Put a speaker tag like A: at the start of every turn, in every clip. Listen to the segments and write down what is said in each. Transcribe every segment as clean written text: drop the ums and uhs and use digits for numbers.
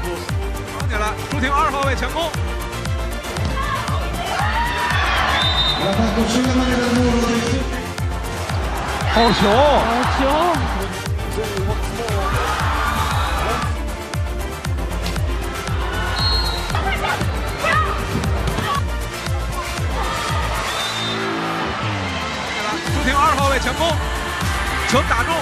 A: 住，绑起来，朱婷2号位前攻。
B: 好球！
C: 好球！
A: 朱婷2号位前攻，球打中。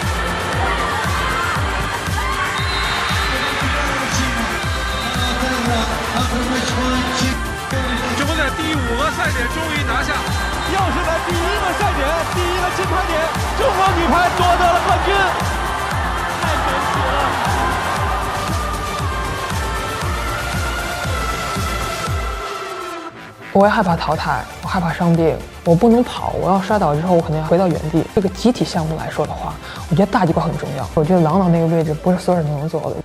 A: 中国队第5个赛点终于拿下。
B: 又是在第1个赛点，第1个金牌点，中国女排夺得了冠军，太神奇了！
C: 我也害怕淘汰，我害怕伤病，我不能跑，我要摔倒之后，我可能要回到原地。这个集体项目来说的话，我觉得大局观很重要。我觉得郎导那个位置不是所有人都能做的。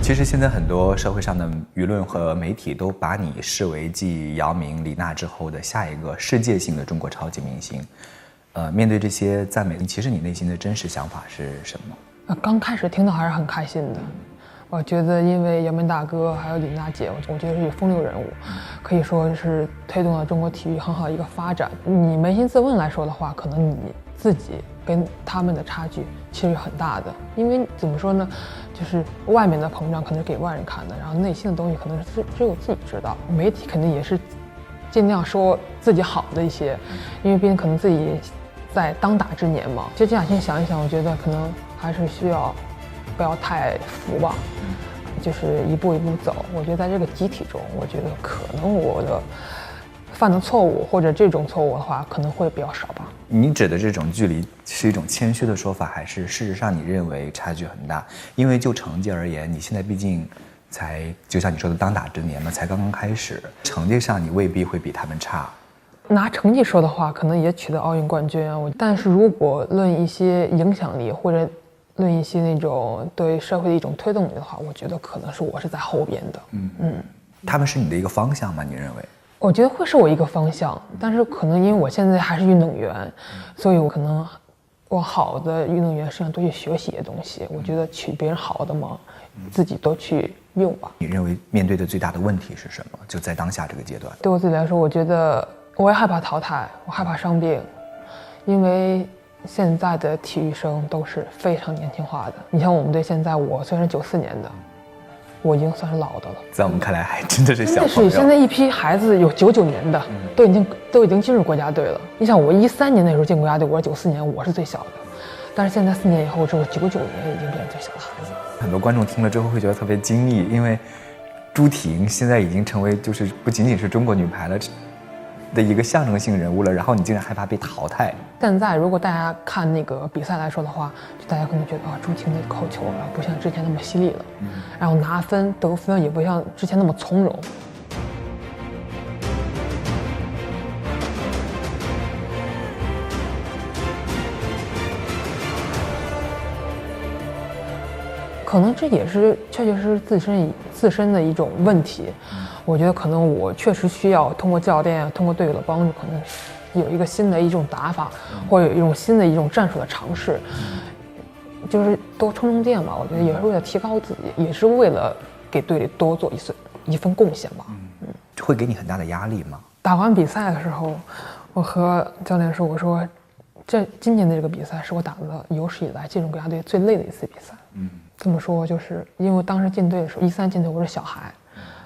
D: 其实现在很多社会上的舆论和媒体都把你视为继姚明、李娜之后的下一个世界性的中国超级明星。面对这些赞美，其实你内心的真实想法是什么？
C: 刚开始听到还是很开心的。我觉得因为姚明大哥还有李娜姐，我觉得是风流人物，可以说是推动了中国体育很好的一个发展。你扪心自问来说的话，可能你自己跟他们的差距其实很大的。因为怎么说呢，就是外面的膨胀可能是给外人看的，然后内心的东西可能是只有自己知道。媒体肯定也是尽量说自己好的一些，因为毕竟可能自己在当打之年嘛。就这两天想一想，我觉得可能还是需要不要太浮吧，就是一步一步走。我觉得在这个集体中，我觉得可能我的犯的错误或者这种错误的话，可能会比较少吧。
D: 你指的这种距离是一种谦虚的说法，还是事实上你认为差距很大？因为就成绩而言，你现在毕竟才就像你说的当打之年嘛，才刚刚开始，成绩上你未必会比他们差。
C: 拿成绩说的话，可能也取得奥运冠军啊。但是如果论一些影响力或者论一些那种对社会的一种推动力的话，我觉得可能是我是在后边的。
D: 他们是你的一个方向吗？你认为？
C: 我觉得会是我一个方向，但是可能因为我现在还是运动员，所以我可能往好的运动员身上多去学习一些东西。我觉得取别人好的嘛，自己都去用吧。
D: 你认为面对的最大的问题是什么？就在当下这个阶段。
C: 对我自己来说，我觉得我也害怕淘汰，我害怕伤病，因为现在的体育生都是非常年轻化的。你像我们队现在，我虽然是94年的，我已经算是老的了。
D: 在我们看来，还真的是小朋友。
C: 真的是现在一批孩子有99年的，都已经进入国家队了。你想我13年那时候进国家队，我是94年，我是最小的。但是现在4年以后，只有99年已经变成最小的孩子。
D: 很多观众听了之后会觉得特别惊异，因为朱婷现在已经成为就是不仅仅是中国女排了的一个象征性人物了，然后你竟然害怕被淘汰。
C: 现在如果大家看那个比赛来说的话，就大家可能觉得朱婷的扣球了不像之前那么犀利了，然后拿分得分也不像之前那么从容。可能这也是确确实实自身的一种问题。我觉得可能我确实需要通过教练通过队友的帮助，可能有一个新的一种打法，或者有一种新的一种战术的尝试，就是多充电吧。我觉得也是为了提高自己，也是为了给队里多做一份贡献吧。
D: 会给你很大的压力吗？
C: 打完比赛的时候，我和教练说，我说今年的这个比赛是我打的有史以来进入国家队最累的一次比赛。这么说就是因为当时进队的时候，13进队我是小孩，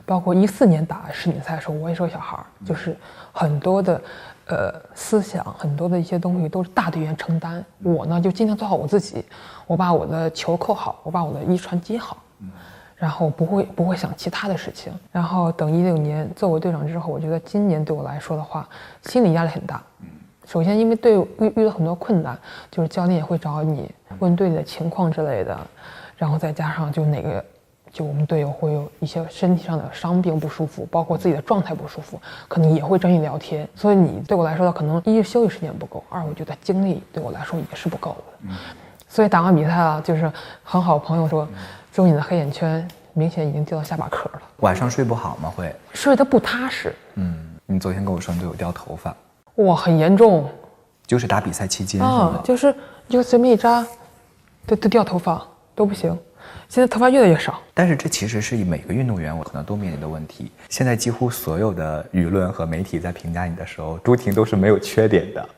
C: 包括14年打世锦赛的时候我也是个小孩，就是很多的思想，很多的一些东西都是大队员承担。我呢就尽量做好我自己，我把我的球扣好，我把我的一传接好，然后不会想其他的事情。然后等16年做过队长之后，我觉得今年对我来说的话，心理压力很大。首先因为队伍遇到很多困难，就是教练也会找你问队里的情况之类的，然后再加上就我们队友会有一些身体上的伤病不舒服，包括自己的状态不舒服，可能也会找你聊天。所以你对我来说可能一是休息时间不够，二我觉得精力对我来说也是不够的。所以打完比赛了，就是很好朋友说，周你的黑眼圈明显已经掉到下巴壳了。
D: 晚上睡不好吗？会
C: 睡得不踏实。
D: 你昨天跟我说你都有掉头发，
C: 哇，很严重
D: 就是打比赛期间
C: 啊，就是就随便一扎，都掉头发都不行。现在头发越来越少，
D: 但是这其实是每个运动员我可能都面临的问题。现在几乎所有的舆论和媒体在评价你的时候，朱婷都是没有缺点的。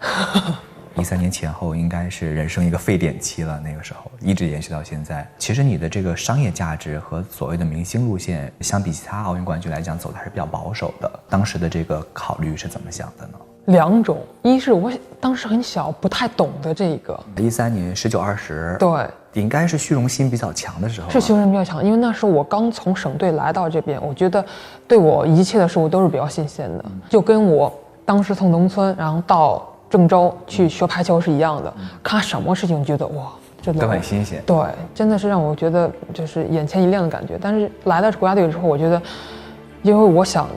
D: 13年前后应该是人生一个沸点期了，那个时候一直延续到现在。其实你的这个商业价值和所谓的明星路线，相比其他奥运冠军来讲，走的还是比较保守的。当时的这个考虑是怎么想的呢
C: ？2种，一是我当时很小，不太懂得这个。
D: 13年19、20，
C: 对，
D: 应该是虚荣心比较强的时候。
C: 是虚荣心比较强，因为那时候我刚从省队来到这边，我觉得对我一切的事物都是比较新鲜的，就跟我当时从农村然后到郑州去学排球是一样的。看什么事情觉得哇，这
D: 都很新鲜。
C: 对，真的是让我觉得就是眼前一亮的感觉。但是来到国家队之后，我觉得，因为我想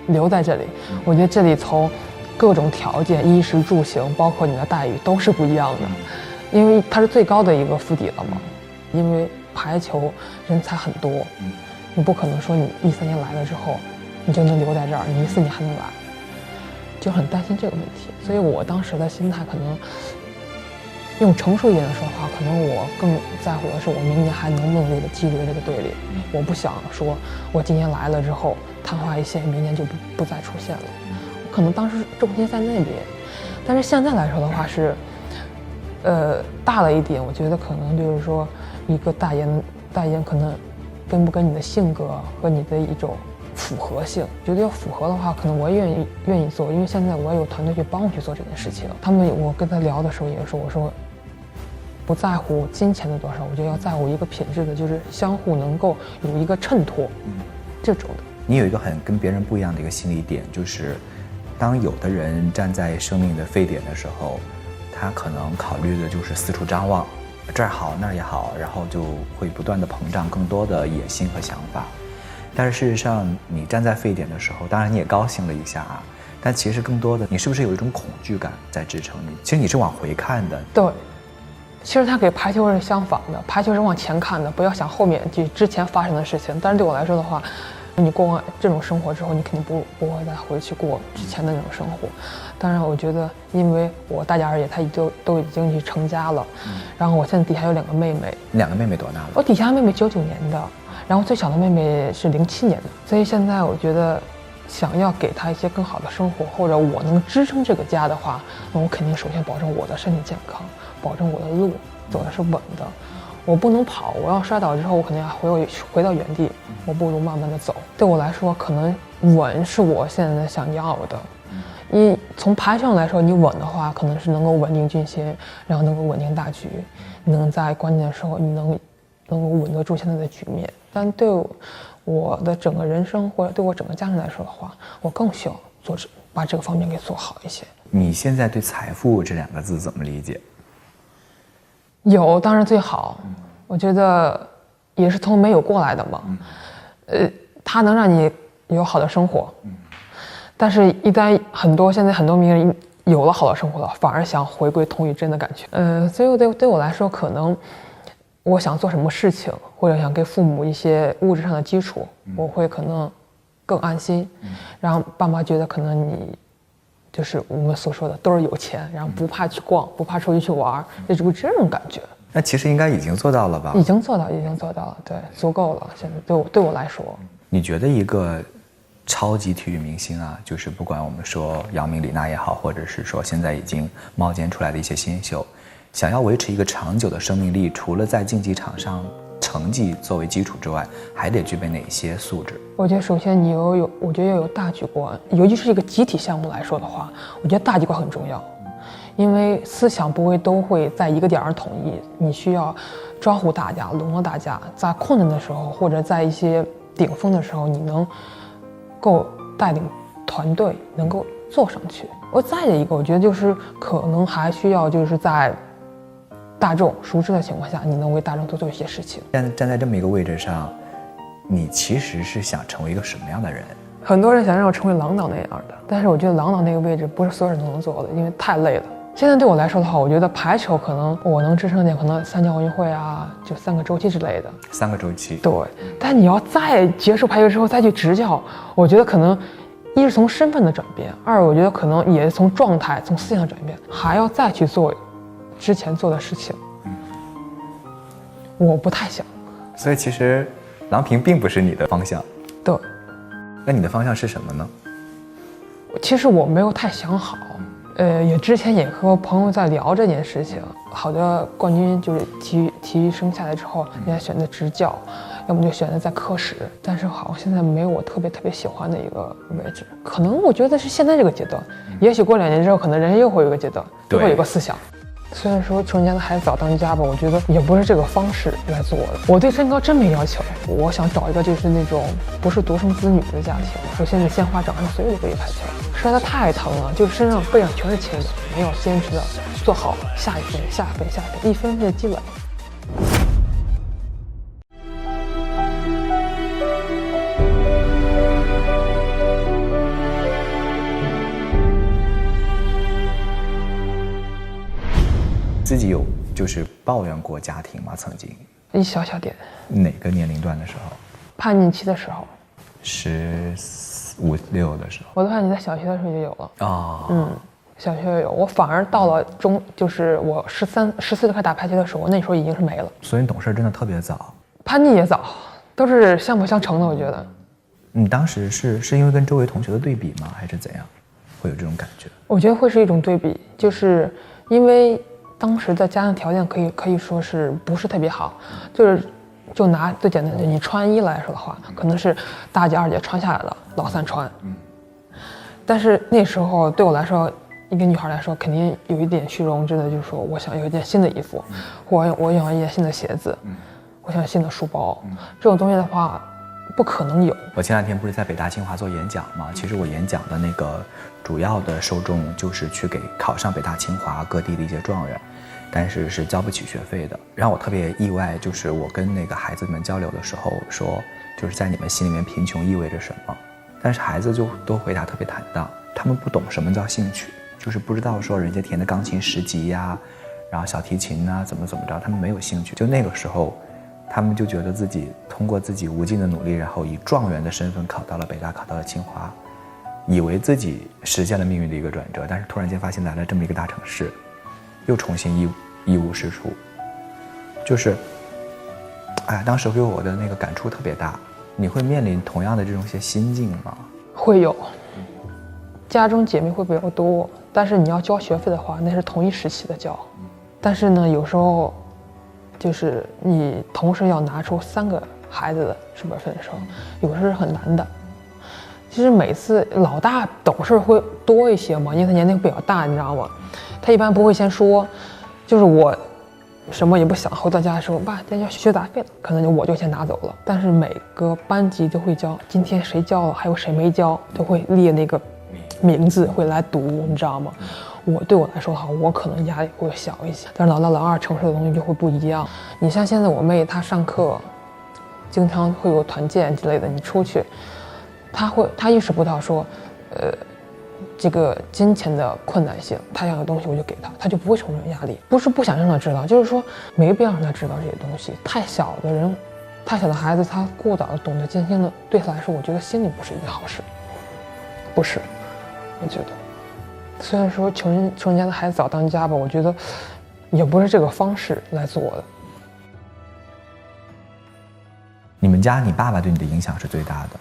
C: 留在这里，我觉得这里从各种条件，衣食住行，包括你的待遇都是不一样的，因为它是最高的一个府邸了嘛。因为排球人才很多，你不可能说你13年来了之后，你就能留在这儿，你14年还能来，就很担心这个问题。所以我当时的心态可能，用成熟一点的说话，可能我更在乎的是我明年还能不能继续在这个队里。我不想说我今年来了之后昙花一现，明年就不再出现了。可能当时重心在那边，但是现在来说的话是，大了一点。我觉得可能就是说，一个代言可能跟不跟你的性格和你的一种符合性。觉得要符合的话，可能我也愿意做，因为现在我也有团队去帮我去做这件事情。我跟他聊的时候也说，我说不在乎金钱的多少，我觉得要在乎一个品质的，就是相互能够有一个衬托，这种的。
D: 你有一个很跟别人不一样的一个心理点，就是当有的人站在生命的沸点的时候，他可能考虑的就是四处张望，这儿好那儿也好，然后就会不断的膨胀更多的野心和想法。但是事实上，你站在沸点的时候，当然你也高兴了一下啊，但其实更多的，你是不是有一种恐惧感在支撑你？其实你是往回看的。
C: 对，其实它给排球是相反的，排球是往前看的，不要想后面就之前发生的事情。但是对我来说的话，你过完这种生活之后，你肯定不会再回去过之前的那种生活。当然，我觉得因为我大家而言，他都已经去成家了，然后我现在底下有2个妹妹。
D: 2个妹妹多大了？
C: 我底下妹妹99年的，然后最小的妹妹是07年的。所以现在我觉得，想要给她一些更好的生活，或者我能支撑这个家的话，那我肯定首先保证我的身体健康，保证我的路走的是稳的。我不能跑，我要摔倒之后，我肯定要回到原地。我不如慢慢的走。对我来说，可能稳是我现在想要的。从排球上来说，你稳的话，可能是能够稳定军心，然后能够稳定大局，你能在关键的时候，你能够稳得住现在的局面。但对我的整个人生，或者对我整个家庭来说的话，我更需要把这个方面给做好一些。
D: 你现在对财富这2个字怎么理解？
C: 有当然最好，我觉得也是从没有过来的嘛。它能让你有好的生活，但是一旦现在很多名人有了好的生活了，反而想回归童与真的感觉。所以对我来说，可能我想做什么事情，或者想给父母一些物质上的基础，我会可能更安心，让爸妈觉得可能你就是我们所说的都是有钱，然后不怕去逛，不怕出去去玩，这种感觉。
D: 那其实应该已经做到了吧？
C: 已经做到了，对，足够了。现在对我来说，
D: 你觉得一个超级体育明星啊，就是不管我们说姚明、李娜也好，或者是说现在已经冒尖出来的一些新秀，想要维持一个长久的生命力，除了在竞技场上成绩作为基础之外，还得具备哪些素质？
C: 我觉得首先我觉得要有大局观，尤其是一个集体项目来说的话，我觉得大局观很重要。因为思想不会都会在一个点上统一，你需要招呼大家，笼络大家，在困难的时候或者在一些顶峰的时候，你能够带领团队能够做上去。再一个，我觉得就是可能还需要就是在大众熟知的情况下，你能为大众多做一些事情。
D: 站在这么一个位置上，你其实是想成为一个什么样的人？
C: 很多人想让我成为郎导那样的，但是我觉得郎导那个位置不是所有人都能做的，因为太累了。现在对我来说的话，我觉得排球可能我能支撑点，可能3届奥运会啊，就3个周期之类的。
D: 3个周期。
C: 对，但你要再结束排球之后再去执教，我觉得可能一是从身份的转变，二我觉得可能也是从状态、从思想转变，还要再去做之前做的事情。我不太想。
D: 所以其实郎平并不是你的方向。
C: 对。
D: 那你的方向是什么呢？
C: 其实我没有太想好。也之前也和朋友在聊这件事情。好的冠军就是体育生下来之后，人家选择执教，要么就选择在科室，但是好像现在没有我特别喜欢的一个位置。可能我觉得是现在这个阶段，也许过2年之后，可能人又会有一个阶段，又会有个思想。虽然说穷人家的孩子早当家吧，我觉得也不是这个方式来做的。我对身高真没要求，我想找一个就是那种不是独生子女的家庭。首先是鲜花长上所有的可以排球，实在太疼了，就是身上背上全是青的，没有坚持的做好下一分、下一分、下一分，一分的积累。
D: 自己有就是抱怨过家庭吗？曾经
C: 一小点。
D: 哪个年龄段的时候？
C: 叛逆期的时候。
D: 15、16的时候。
C: 我的叛逆在小学的时候就有了。
D: 哦。
C: 小学有。我反而到了就是我14岁开始打排球的时候，我那时候已经是没了。
D: 所以你懂事真的特别早。
C: 叛逆也早，都是相辅相成的，我觉得。
D: 你当时是因为跟周围同学的对比吗？还是怎样？会有这种感觉？
C: 我觉得会是一种对比，就是因为当时的家庭条件可以说是不是特别好，就拿最简单的你穿衣来说的话，可能是大姐二姐穿下来了，老三穿。但是那时候对我来说，一个女孩来说，肯定有一点虚荣，真的就是说我想有一件新的衣服，我想要一件新的鞋子，我想要新的书包，这种东西的话不可能有。
D: 我前2天不是在北大清华做演讲吗？其实我演讲的那个主要的受众就是去给考上北大清华各地的一些状元，但是是交不起学费的。让我特别意外，就是我跟那个孩子们交流的时候说，就是在你们心里面贫穷意味着什么？但是孩子就都回答特别坦荡，他们不懂什么叫兴趣，就是不知道说人家填的钢琴10级呀，然后小提琴啊怎么着，他们没有兴趣。就那个时候他们就觉得自己通过自己无尽的努力，然后以状元的身份考到了北大，考到了清华，以为自己实现了命运的一个转折，但是突然间发现来了这么一个大城市，又重新一无是处。就是，当时给我的那个感触特别大。你会面临同样的这种些心境吗？会有，
C: 家中姐妹会比较多，但是你要交学费的话，那是同一时期的交。但是呢，有时候就是你同时要拿出3个孩子的书本费的时候，有时是很难的。其实每次老大懂事会多一些嘛，因为他年龄比较大，你知道吗？他一般不会先说，就是我什么也不想，回到家的时候，爸，今天要学杂费了，可能我就先拿走了。但是每个班级都会教，今天谁教了，还有谁没教，都会列那个名字，会来读，你知道吗？对我来说的话，我可能压力会小一些，但是老大老二承受的东西就会不一样。你像现在我妹，她上课经常会有团建之类的，你出去，她意识不到说，这个金钱的困难性，他要的东西我就给他，他就不会承受压力。不是不想让他知道，就是说没必要让他知道这些东西。太小的人，太小的孩子，他过早的懂得艰辛的，对他来说，我觉得心里不是一件好事。不是，我觉得，虽然说穷人家的孩子早当家吧，我觉得也不是这个方式来做的。
D: 你们家，你爸爸对你的影响是最大的。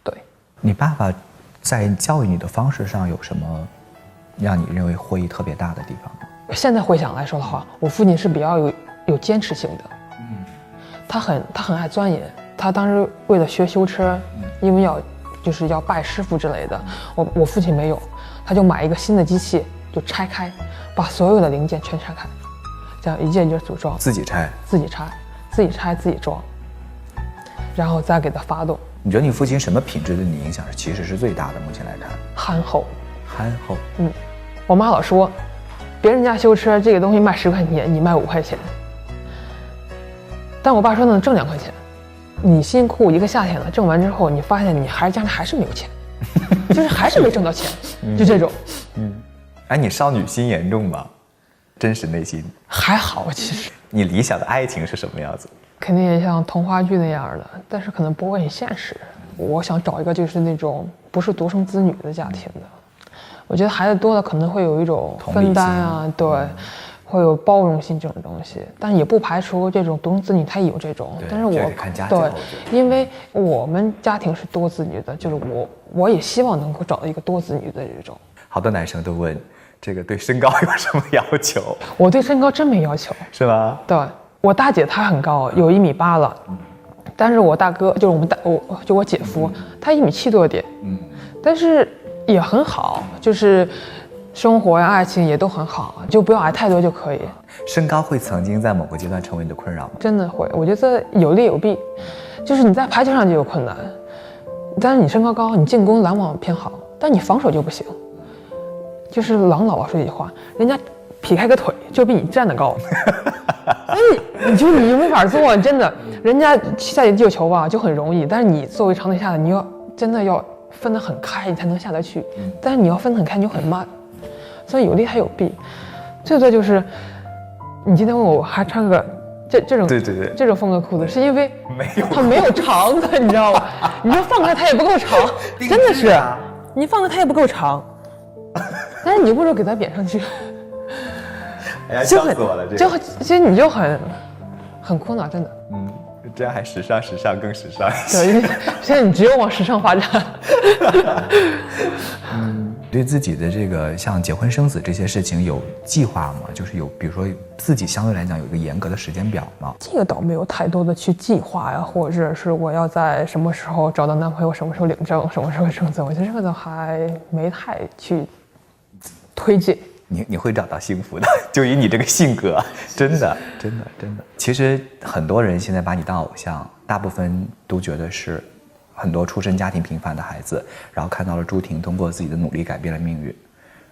C: 对，
D: 你爸爸在教育你的方式上有什么让你认为获益特别大的地方吗？
C: 现在回想来说的话，我父亲是比较有坚持性的。他很爱钻研。他当时为了学修车，因为要拜师傅之类的，我父亲没有，他就买一个新的机器，就拆开，把所有的零件全拆开，这样一件一件组装，自己拆，自己装，然后再给它发动。
D: 你觉得你父亲什么品质对你影响其实是最大的？目前来看，
C: 憨厚。
D: 我
C: 妈老说，别人家修车这个东西卖10块钱，你卖5块钱。但我爸说能挣2块钱，你辛苦一个夏天了，挣完之后，你发现你家里还是没有钱，就是还是没挣到钱，就这种。
D: 你少女心严重吗？真实内心
C: 还好，其实。
D: 你理想的爱情是什么样子？
C: 肯定也像童话剧那样的，但是可能不会很现实。我想找一个就是那种不是独生子女的家庭的。我觉得孩子多了可能会有一种分担啊，对，会有包容性这种东西，但也不排除这种独生子女他也有这种。但是对，因为我们家庭是多子女的，就是我也希望能够找到一个多子女的这种。
D: 好多男生都问这个对身高有什么要求？
C: 我对身高真没要求，
D: 是吗？
C: 对，我大姐她很高，有1.8米了，但是我大哥就是我姐夫，他1.7米多点，但是也很好，就是生活呀、爱情也都很好，就不要矮太多就可以。
D: 身高会曾经在某个阶段成为你的困扰吗？
C: 真的会，我觉得有利有弊，就是你在排球上就有困难，但是你身高高，你进攻拦网偏好，但你防守就不行。就是郎老说一句话，人家劈开个腿就比你站得高，你就没法做，真的。人家下去救球吧就很容易，但是你作为长腿下的，你要真的要分得很开，你才能下得去。但是你要分得很开，你就很慢，所以有利还有弊。最多就是你今天问我还穿个这种这种风格裤子，是因为它没有长的，你知道吗？你就放开它也不够长，真的是，你放开它也不够长。但是你不如给它扁上去，
D: 哎呀，笑死我了！
C: 其实你就很苦恼，真的。
D: 这样还时尚更时尚。
C: 对，因为现在你只有往时尚发展。
D: 对自己的这个像结婚生子这些事情有计划吗？就是有，比如说自己相对来讲有一个严格的时间表吗？
C: 这个倒没有太多的去计划呀，或者是我要在什么时候找到男朋友，什么时候领证，什么时候生子，我觉得这个都还没太去推荐。
D: 你会找到幸福的，就以你这个性格，真的。其实很多人现在把你当偶像，大部分都觉得是很多出身家庭平凡的孩子，然后看到了朱婷通过自己的努力改变了命运。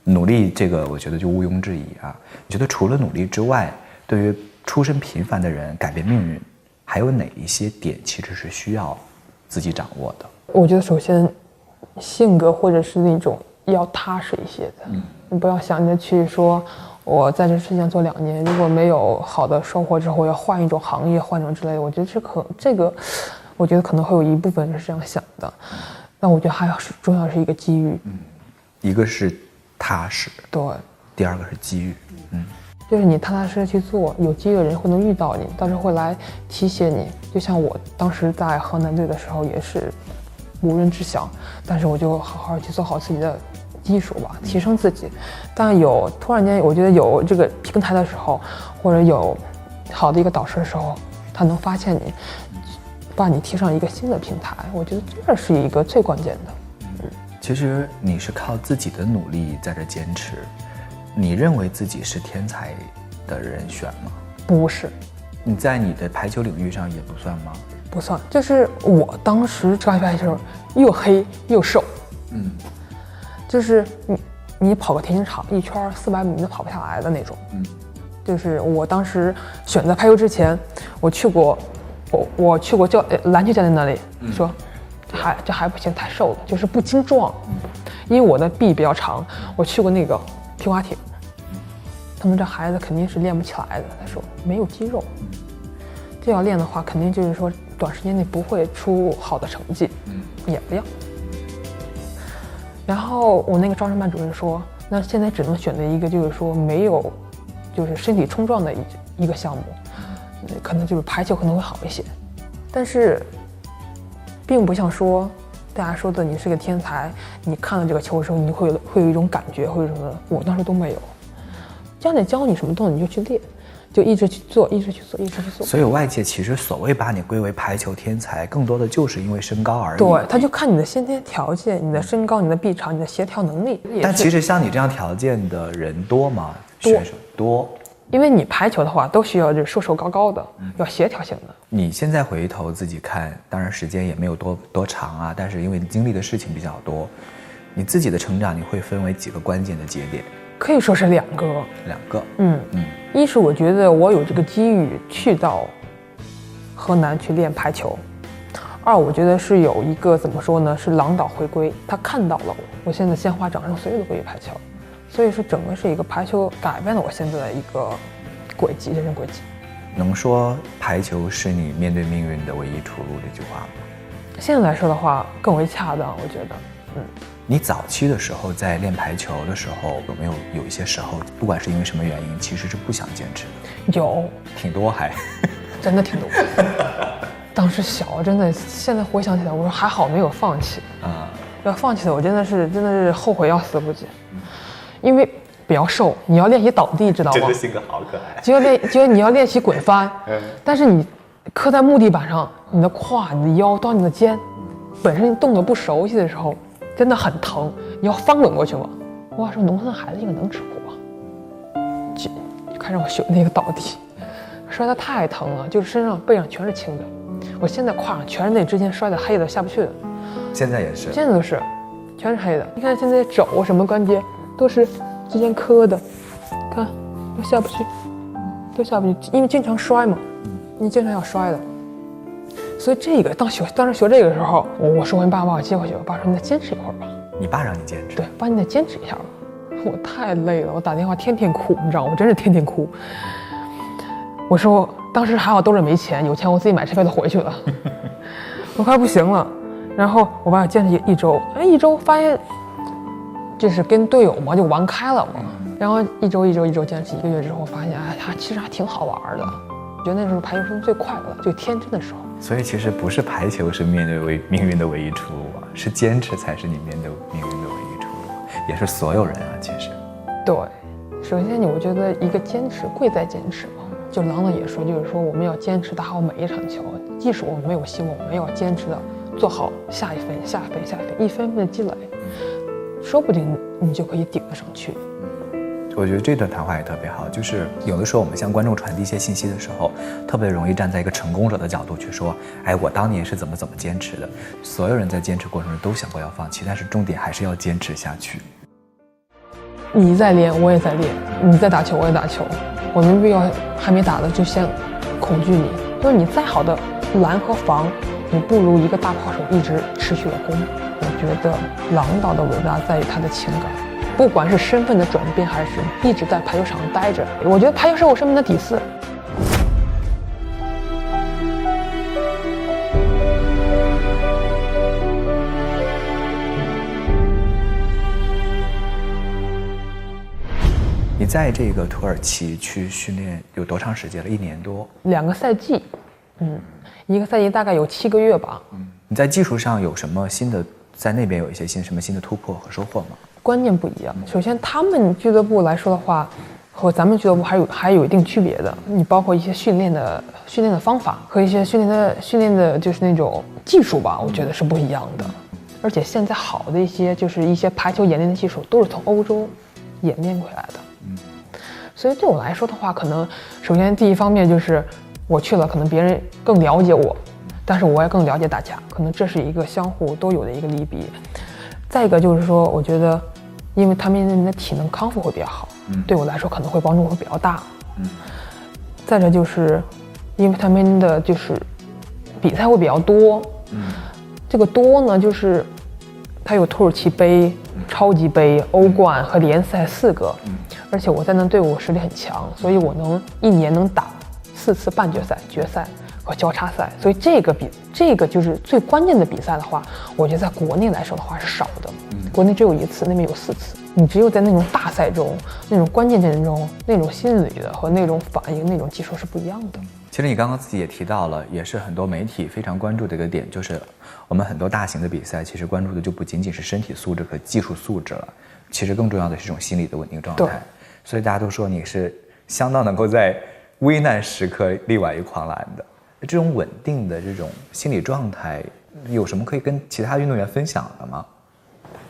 D: 努力这个我觉得就毋庸置疑啊。你觉得除了努力之外，对于出身平凡的人改变命运，还有哪一些点其实是需要自己掌握的？
C: 我觉得首先性格或者是那种要踏实一些的，你不要想着去说我在这世界上做2年，如果没有好的收获之后，我要换一种行业，换一种之类的。我觉得这个，我觉得可能会有一部分人是这样想的。但我觉得还是重要是一个机遇，
D: 一个是踏实，
C: 对，
D: 第二个是机遇，
C: 就是你踏踏实实去做，有机遇的人会能遇到你，到时候会来提携你。就像我当时在河南队的时候也是无人知晓，但是我就好好去做好自己的基础吧，提升自己。但有突然间我觉得有这个平台的时候，或者有好的一个导师的时候，他能发现你，把你提上一个新的平台，我觉得这是一个最关键的。
D: 其实你是靠自己的努力在这坚持，你认为自己是天才的人选吗？
C: 不是。
D: 你在你的排球领域上也不算吗？
C: 不算，就是我当时刚排球又黑又瘦，就是你跑个田径场一圈400米你都跑不下来的那种，就是我当时选择排球之前，我去过篮球教练那里，说这还不行，太瘦了，就是不经壮，因为我的臂比较长，我去过那个皮划艇，他们这孩子肯定是练不起来的，他说没有肌肉，这要练的话，肯定就是说短时间内不会出好的成绩，也不要。然后我那个招生办主任说，那现在只能选择一个，就是说没有，就是身体冲撞的一个项目，可能就是排球可能会好一些，但是，并不像说大家说的你是个天才，你看到这个球的时候，你会有一种感觉，会有什么？我当时都没有。教练教你什么动作你就去练，就一直去做，一直去做，一直去做。
D: 所以外界其实所谓把你归为排球天才，更多的就是因为身高而已。
C: 对，他就看你的先天条件，你的身高、你的臂长、你的协调能力。
D: 但其实像你这样条件的人多吗？选手多。
C: 因为你排球的话，都需要就是瘦高高的，要协调性的。
D: 你现在回头自己看，当然时间也没有多长啊，但是因为你经历的事情比较多，你自己的成长你会分为几个关键的节点？
C: 可以说是2个。
D: 2个。
C: 一是我觉得我有这个机遇去到河南去练排球；2我觉得是有一个怎么说呢，是郎导回归，他看到了我现在鲜花掌声岁月的归于排球。所以说，整个是一个排球改变了我现在的一个轨迹，人生轨迹。
D: 能说排球是你面对命运的唯一出路这句话吗？
C: 现在来说的话，更为恰当，我觉得。
D: 你早期的时候在练排球的时候，有没有一些时候，不管是因为什么原因，其实是不想坚持的？
C: 有，
D: 挺多还，
C: 真的挺多。当时小，真的，现在回想起来，我说还好没有放弃啊。要放弃的，我真的是后悔要死不及，因为比较瘦，你要练习倒地，知道吗？
D: 真的性格好可爱。
C: 结果你要练习滚翻，但是你磕在木地板上，你的胯、你的腰到你的肩，本身动作不熟悉的时候，真的很疼。你要翻滚过去吗？我说农村孩子应该能吃苦吧？就看着我学那个倒地，摔得太疼了，就是身上背上全是青的。我现在胯上全是那之前摔的黑的下不去的。
D: 现在也是，
C: 现在都是，全是黑的。你看现在肘什么关节都是之前磕的，看都下不去，都下不去，因为经常摔嘛，你经常要摔的。所以这个当时学这个时候，我说我爸把我接回去，我爸说你再坚持一会儿吧。
D: 你爸让你坚持？
C: 对，爸你再坚持一下吧。我太累了，我打电话天天哭，你知道吗？我真是天天哭。我说当时还好兜着没钱，有钱我自己买车票就回去了。我快不行了。然后我爸坚持一周，一周发现就是跟队友嘛就玩开了嘛。然后一周坚持1个月之后，发现他其实还挺好玩的。我觉得那时候排球是最快乐、最天真的时候。
D: 所以其实不是排球是面对命运的唯一出路啊，是坚持才是你面对命运的唯一出路，也是所有人啊。其实，
C: 对，首先我觉得一个坚持贵在坚持嘛。就郎朗也说，就是说我们要坚持打好每一场球，即使我们没有希望，我们要坚持的做好下一分，一分分的积累，说不定你就可以顶得上去。
D: 我觉得这段谈话也特别好，就是有的时候我们向观众传递一些信息的时候，特别容易站在一个成功者的角度去说，哎，我当年是怎么坚持的。所有人在坚持过程中都想过要放弃，但是重点还是要坚持下去。
C: 你在练，我也在练；你在打球，我也打球。我没必要还没打的就先恐惧你，就是你再好的拦和防，你不如一个大炮手一直持续的攻。我觉得郎导的伟大在于他的情感，不管是身份的转变还是一直在排球场待着，我觉得排球是我生命的底色。
D: 你在这个土耳其去训练有多长时间了？1年多
C: ，2个赛季，一个赛季大概有7个月吧。
D: 你在技术上有什么新的？在那边有一些什么新的突破和收获吗？
C: 观念不一样。首先，他们俱乐部来说的话，和咱们俱乐部还有一定区别的。你包括一些训练的方法和一些训练的就是那种技术吧，我觉得是不一样的。而且现在好的一些排球演练的技术都是从欧洲演练回来的。所以对我来说的话，可能首先第一方面就是我去了，可能别人更了解我，但是我也更了解大家，可能这是一个相互都有的一个利弊。再一个就是说，我觉得因为他们的体能康复会比较好，对我来说可能会帮助会比较大。再者就是因为他们的就是比赛会比较多，这个多呢就是它有土耳其杯、超级杯、欧冠和联赛4个，而且我在那队伍实力很强，所以我能1年能打4次半决赛、决赛和交叉赛，所以这个就是最关键的比赛的话，我觉得在国内来说的话是少的，国内只有1次，那边有4次。你只有在那种大赛中、那种关键战中，那种心理的和那种反应、那种技术是不一样的。
D: 其实你刚刚自己也提到了，也是很多媒体非常关注的一个点，就是我们很多大型的比赛，其实关注的就不仅仅是身体素质和技术素质了，其实更重要的是这种心理的稳定状态。所以大家都说你是相当能够在危难时刻力挽一狂澜的。这种稳定的这种心理状态，有什么可以跟其他运动员分享的吗？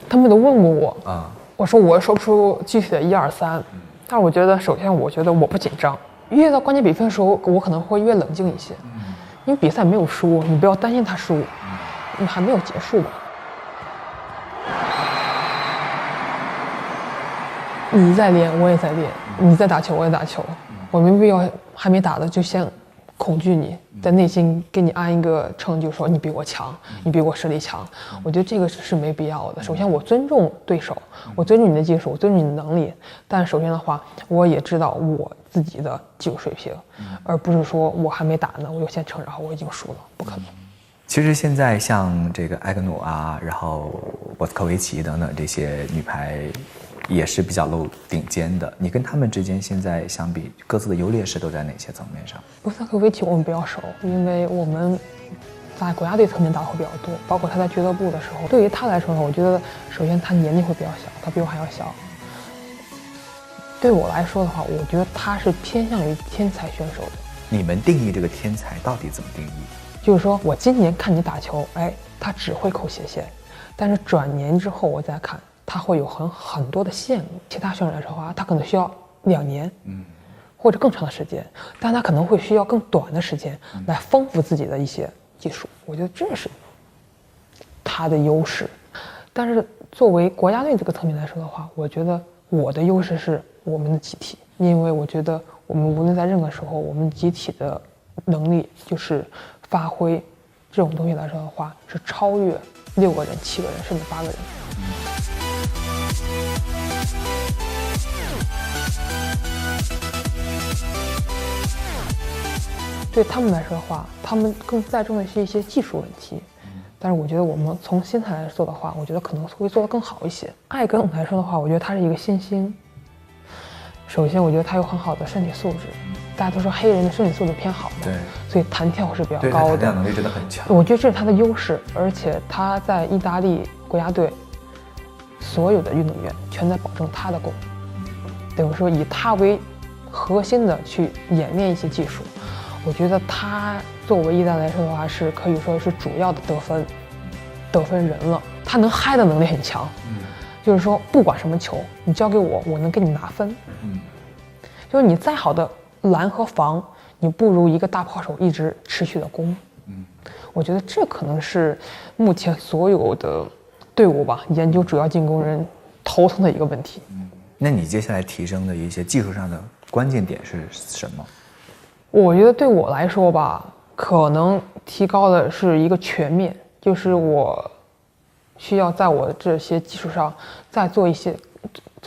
C: 他们都问过我啊，我说我说不出具体的1、2、3，但是我觉得首先我觉得我不紧张。越到关键比分的时候，我可能会越冷静一些，因为比赛没有输，你不要担心他输，你还没有结束吧。你在练，我也在练；你在打球，我也打球。我没必要还没打的就先恐惧你，在内心给你安一个称，就说你比我强，你比我实力强。我觉得这个是没必要的。首先，我尊重对手，我尊重你的技术，我尊重你的能力。但首先的话，我也知道我自己的技术水平，而不是说我还没打呢，我就先承认我已经输了，不可能。
D: 其实现在像这个埃格努啊，然后博斯科维奇等等这些女排，也是比较露顶尖的。你跟他们之间现在相比，各自的优劣势都在哪些层面上？
C: 博斯科维奇我们比较熟，因为我们在国家队层面打的会比较多，包括他在俱乐部的时候。对于他来说呢，我觉得首先他年龄会比较小，他比我还要小。对我来说的话，我觉得他是偏向于天才选手的。
D: 你们定义这个天才到底怎么定义？
C: 就是说我今年看你打球，哎，他只会扣斜线，但是转年之后我再看，他会有很多的线路。其他选手来说的话，他可能需要2年，或者更长的时间，但他可能会需要更短的时间来丰富自己的一些技术。我觉得这是他的优势。但是作为国家队这个层面来说的话，我觉得我的优势是我们的集体，因为我觉得我们无论在任何时候，我们集体的能力就是发挥这种东西来说的话，是超越6个人、7个人甚至8个人。对他们来说的话，他们更在重的是一些技术问题。但是我觉得我们从心态来说的话，我觉得可能会做得更好一些。艾格来说的话，我觉得他是一个新星。首先，我觉得他有很好的身体素质，大家都说黑人的身体素质偏好的，
D: 对，
C: 所以弹跳是比较
D: 对，
C: 高的，
D: 弹跳能力真的很强。
C: 我觉得这是他的优势，而且他在意大利国家队，所有的运动员全在保证他的功，等于说以他为核心的去演练一些技术。我觉得他作为意大利来说的话，是可以说是主要的得分人了。他能嗨的能力很强，就是说不管什么球，你交给我，我能给你拿分。就是你再好的拦和防，你不如一个大炮手一直持续的攻。我觉得这可能是目前所有的队伍吧，研究主要进攻人头疼的一个问题。
D: 那你接下来提升的一些技术上的关键点是什么？
C: 我觉得对我来说吧，可能提高的是一个全面，就是我需要在我这些技术上再做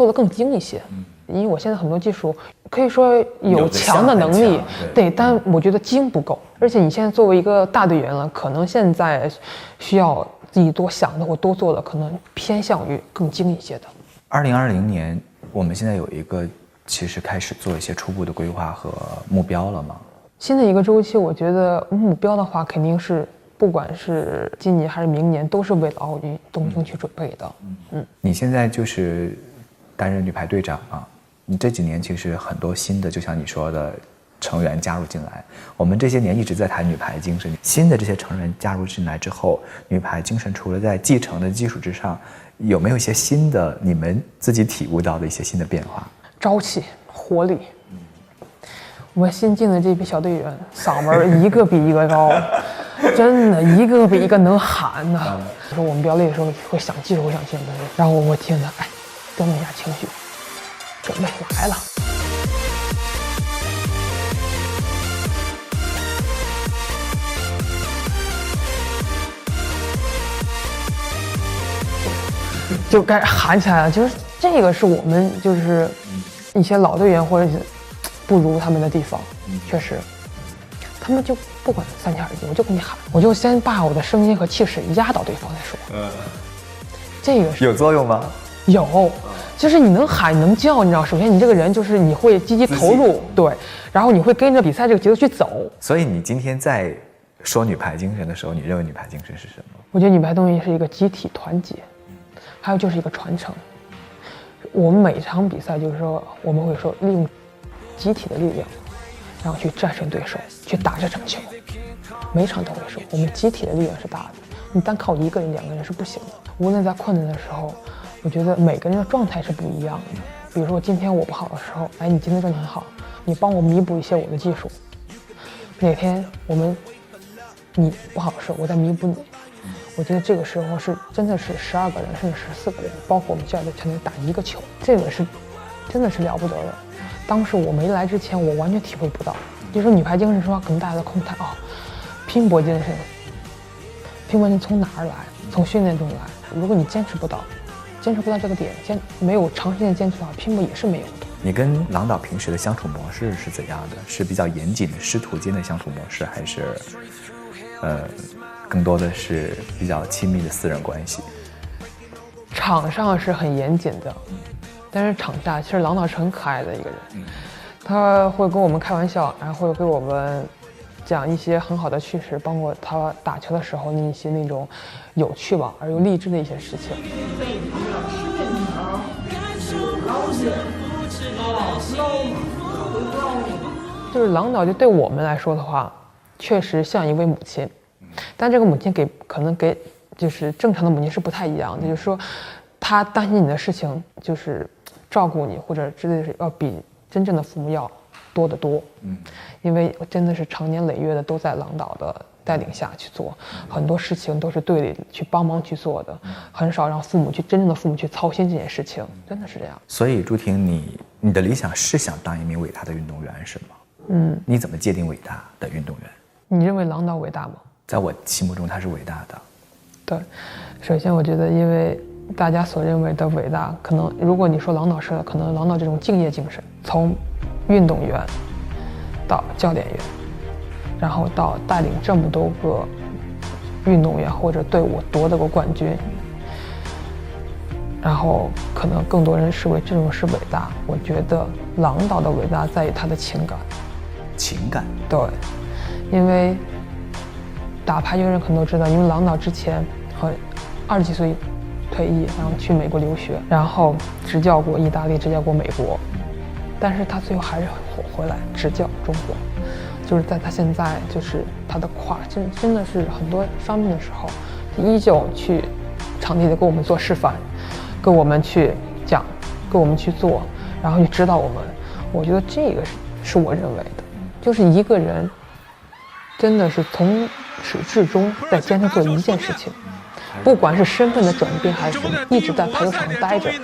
C: 得更精一些。因为我现在很多技术可以说有强的能力，对，但我觉得精不够。而且你现在作为一个大队员了，可能现在需要自己多想的或多做的，可能偏向于更精一些的。
D: 2020年，我们现在有一个其实开始做一些初步的规划和目标了吗？
C: 新的一个周期，我觉得目标的话，肯定是不管是今年还是明年，都是为了奥运东京去准备的。
D: 你现在就是担任女排队长啊，你这几年其实很多新的，就像你说的成员加入进来，我们这些年一直在谈女排精神，新的这些成员加入进来之后，女排精神除了在继承的基础之上，有没有一些新的你们自己体悟到的一些新的变化？朝
C: 气、活力。我们新进的这批小队员，嗓门一个比一个高，真的一个比一个能喊呐。说我们比较累的时候会想技术，会想技术，然后我听着，哎，调动一下情绪，准备来了。就该喊起来了，就是这个是我们就是一些老队员或者是不如他们的地方，确实，他们就不管三七二十一，我就跟你喊，我就先把我的声音和气势压倒对方再说。这个是
D: 有作用吗？
C: 有，就是你能喊，你能叫，你知道，首先你这个人就是你会积极投入，对，然后你会跟着比赛这个节奏去走。
D: 所以你今天在说女排精神的时候，你认为女排精神是什么？
C: 我觉得女排东西是一个集体团结，还有就是一个传承。我们每场比赛就是说，我们会说利用集体的力量，然后去战胜对手，去打这场球。每场都会说，我们集体的力量是大的，你单靠一个人、2个人是不行的。无论在困难的时候，我觉得每个人的状态是不一样的。比如说今天我不好的时候，哎，你今天状态很好，你帮我弥补一些我的技术。哪天你不好的时候，我再弥补你。我觉得这个时候是真的是12个人甚至14个人，包括我们教练团队打一个球，这个是真的是了不得的。当时我没来之前，我完全体会不到。就是说女排精神说，可能大家的空谈拼搏精神，拼搏精神从哪儿来？从训练中来。如果你坚持不到这个点，没有长时间坚持的话，拼搏也是没有的。
D: 你跟郎导平时的相处模式是怎样的？是比较严谨的师徒间的相处模式，还是更多的是比较亲密的私人关系？
C: 场上是很严谨的，但是场下其实郎导是很可爱的一个人，他会跟我们开玩笑，然后会给我们讲一些很好的趣事，包括他打球的时候那些那种有趣吧而又励志的一些事情。就是郎导就对我们来说的话，确实像一位母亲，但这个母亲可能给就是正常的母亲是不太一样的，就是说她担心你的事情，就是照顾你或者之类的是要比真正的父母要多得多。因为真的是长年累月的都在郎导的带领下去做，很多事情都是队里去帮忙去做的，很少让真正的父母去操心这件事情，真的是这样。
D: 所以朱婷，你的理想是想当一名伟大的运动员是吗？你怎么界定伟大的运动员？
C: 你认为郎导伟大吗？
D: 在我心目中他是伟大的。
C: 对，首先我觉得因为大家所认为的伟大，可能如果你说郎导是可能郎导这种敬业精神，从运动员到教练员，然后到带领这么多个运动员或者队伍夺得过冠军，然后可能更多人视为这种是伟大。我觉得郎导的伟大在于他的情感。
D: 情感？
C: 对，因为打排球人可能都知道，因为郎导之前20几岁退役，然后去美国留学，然后执教过意大利，执教过美国，但是他最后还是回来执教中国。就是在他现在就是他的真的是很多伤病的时候，依旧去场地里给我们做示范，跟我们去讲，跟我们去做，然后去指导我们。我觉得这个是我认为的，就是一个人真的是从始至终在坚持做一件事情，不管是身份的转变还是一直在排球场上待着。我觉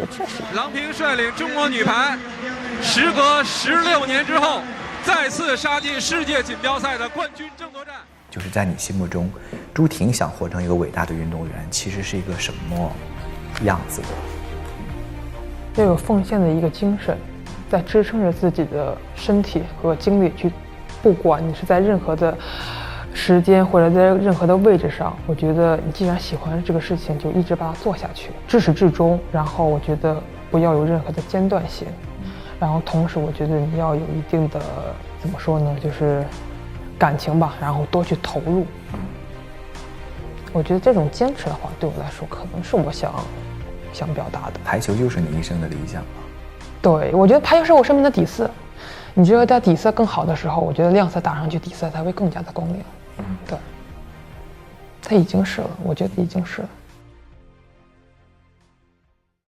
C: 得这是
A: 郎平率领中国女排，时隔16年之后，再次杀进世界锦标赛的冠军争夺战。
D: 就是在你心目中，朱婷想活成一个伟大的运动员，其实是一个什么样子的？
C: 要有奉献的一个精神，在支撑着自己的身体和精力去，不管你是在任何的时间或者在任何的位置上，我觉得你既然喜欢这个事情，就一直把它做下去，至始至终。然后我觉得不要有任何的间断性，然后同时我觉得你要有一定的怎么说呢，就是感情吧，然后多去投入。我觉得这种坚持的话，对我来说可能是我想表达的。
D: 排球就是你一生的理想吗？
C: 对，我觉得排球是我生命的底色。你只有在底色更好的时候，我觉得亮色打上去，底色才会更加的光亮。对，它已经是了，我觉得已经是了。